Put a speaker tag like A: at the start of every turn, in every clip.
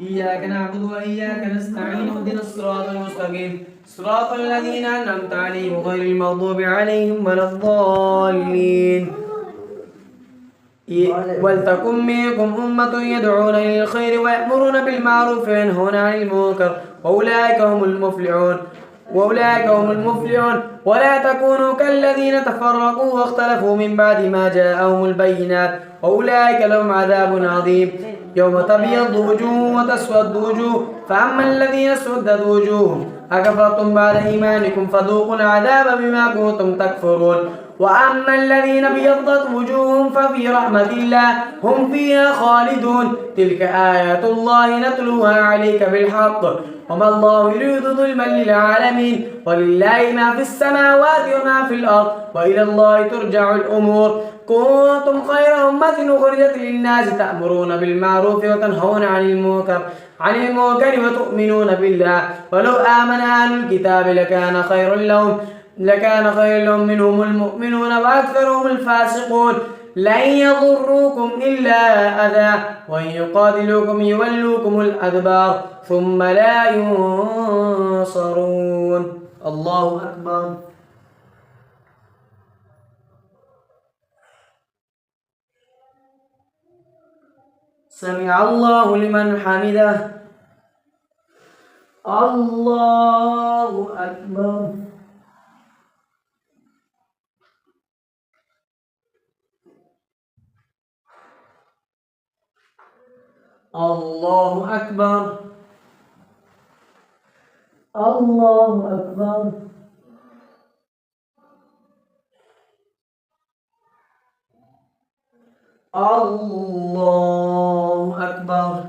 A: إياك نعبد وإياك نستعين اهدنا الصراط المستقيم صراط الذين أنعمت عليهم غير المغضوب عليهم ولا الضالين. ولتكن منكم أمة يدعون إلى الخير ويأمرون بالمعروف وينهون عن المنكر وأولئك هم المفلحون. ولا تكونوا كالذين تفرقوا واختلفوا من بعد ما جاءهم البينات وأولئك لهم عذاب عظيم. يوم تبيض وجوه وتسود وجوه فأما الذين اسودت وجوههم أكفرتم بعد إيمانكم فذوقوا العذاب بما كنتم تكفرون. وأما الذين ابيضت وجوههم ففي رحمة الله هم فيها خالدون. تلك آيات الله نتلوها عليك بالحق وما الله يريد ظلما للعالمين ولله ما في السماوات وما في الأرض وإلى الله ترجع الأمور. كنتم خير أمة أخرجت للناس تأمرون بالمعروف وتنهون عن المنكر وتؤمنون بالله ولو آمن أهل الكتاب لكان خير لهم منهم المؤمنون وأكثرهم الفاسقون. لن يضروكم إلا أذى وإن يقاتلوكم يولوكم الأدبار ثم لا ينصرون. الله أكبر. سمع الله لمن حمده. الله أكبر. الله أكبر. الله أكبر. الله أكبر.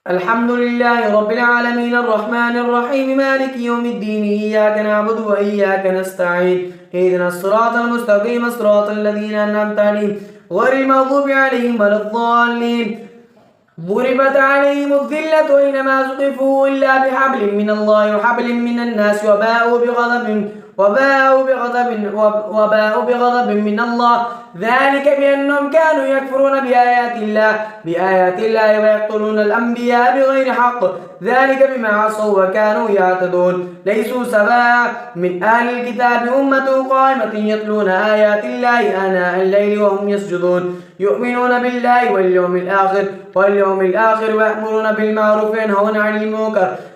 A: الحمد لله رب العالمين الرحمن الرحيم مالك يوم الدين إياك نعبد وإياك نستعين اهدنا الصراط المستقيم صراط الذين أنعمت عليهم غير المغضوب عليهم ولا الضالين. ضربت عليهم الذلة أينما ثقفوا إلا بحبل من الله وحبل من الناس وباءوا بغضب من الله ذلك بأنهم كانوا يكفرون بآيات الله ويقتلون الأنبياء بغير حق ذلك بما عصوا وكانوا يعتدون. ليسوا سواء من أهل الكتاب أمة قائمة يتلون آيات الله آناء الليل وهم يسجدون يؤمنون بالله واليوم الآخر ويأمرون بالمعروف وينهون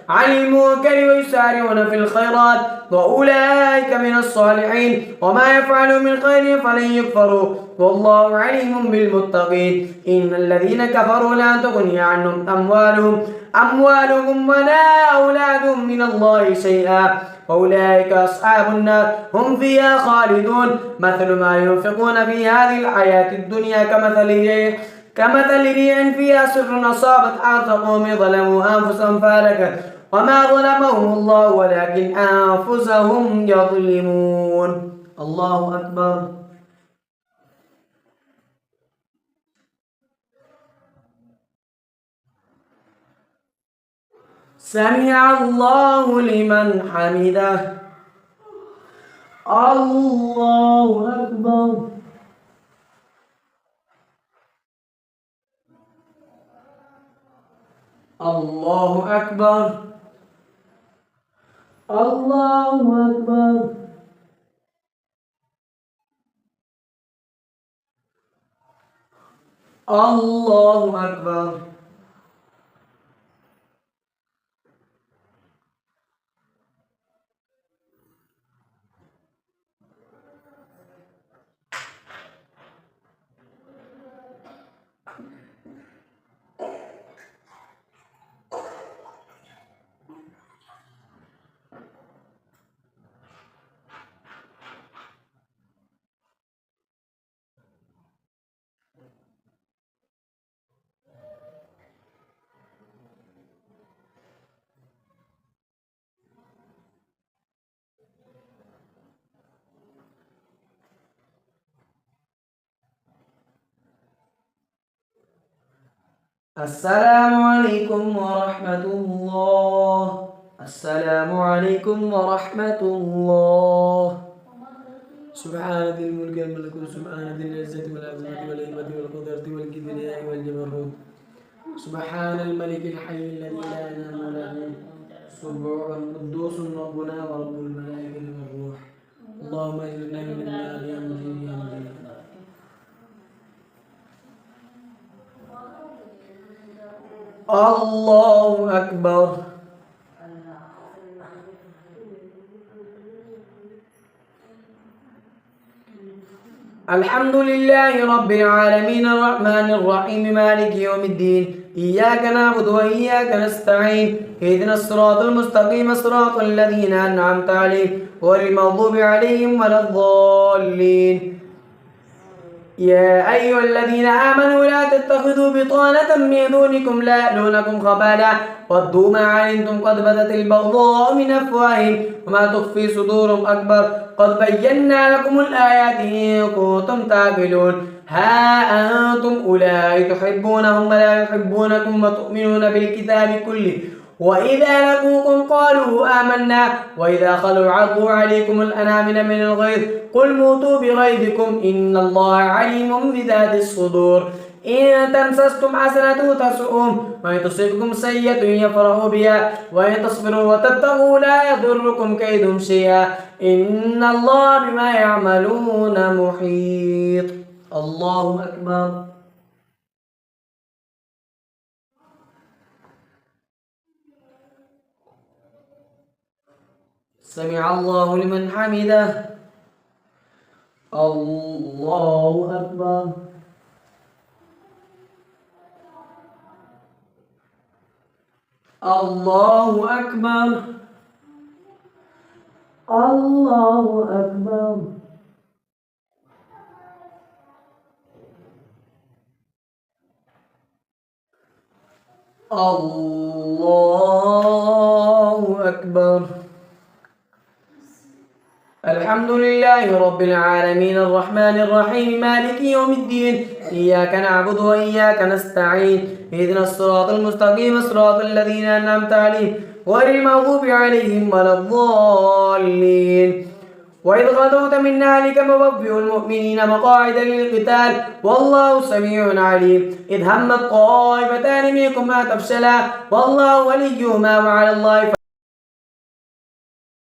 A: عن المنكر ويسارعون في الخيرات وأولئك من الصالحين. وما يفعلوا من خير فلن يكفروا والله عليم بالمتقين. إن الذين كفروا لا تغني عنهم أموالهم ولا أولادهم من الله شيئا وأولئك أصحاب النار هم فيها خالدون. مثل ما ينفقون في هذه الحياة الدنيا كمثل ريح فيها سر أصابت حرث قوم ظلموا أنفسهم فهلكت وما ظلمهم الله ولكن أنفسهم يظلمون. الله أكبر. سمع الله لمن حمده. الله أكبر. الله أكبر. الله أكبر. الله أكبر. السلام عليكم ورحمة الله. السلام عليكم ورحمة الله. سبحان ذي الملك والملكوت سبحان ذي العزة والعظمة والهيبة والقدرة والكبرياء والجبروت سبحان الملك الحي الذي لا ينام ولا يموت سبحان قدوس ربنا ورب الملائكة والروح اللهم اجرنا من النار يا مجيب يا مجيب. الله أكبر. الحمد لله رب العالمين الرحمن الرحيم مالك يوم الدين إياك نعبد وإياك نستعين اهدنا الصراط المستقيم صراط الذين أنعمت عليهم غير المغضوب عليهم ولا الضالين. يا أيها الذين آمنوا لا تتخذوا بطانة من دونكم لا يألونكم خبالا ودوا ما عنتم قد بدت البغضاء من أفواههم وما تخفي صدورهم أكبر قد بينا لكم الآيات إن كنتم تعقلون. ها أنتم أولئك تحبونهم ولا يحبونكم وتؤمنون بالكتاب كله وإذا لقوكم قالوا آمنا وإذا خلوا عضوا عليكم الأنامل من الغيظ قل موتوا بغيظكم إن الله عليم بذات الصدور. إن تمسسكم حسنة تسؤهم وإن تصبكم سيئة يفرحوا بها وإن تصبروا وتتقوا لا يضركم كيدهم شيئا إن الله بما يعملون محيط. الله أكبر. سمع الله لمن حمده. الله أكبر. الله أكبر. الله أكبر. الله أكبر. الحمد لله رب العالمين الرحمن الرحيم مالك يوم الدين إياك نعبد وإياك نستعين اهدنا الصراط المستقيم صراط الذين أنعمت عليهم غير المغضوب عليهم ولا الضالين. وإذ غدوت من أهلك مبوئ المؤمنين مقاعد للقتال والله سميع عليم إذ همت طائفتان منكم أن تفشلا والله وليهما وعلى الله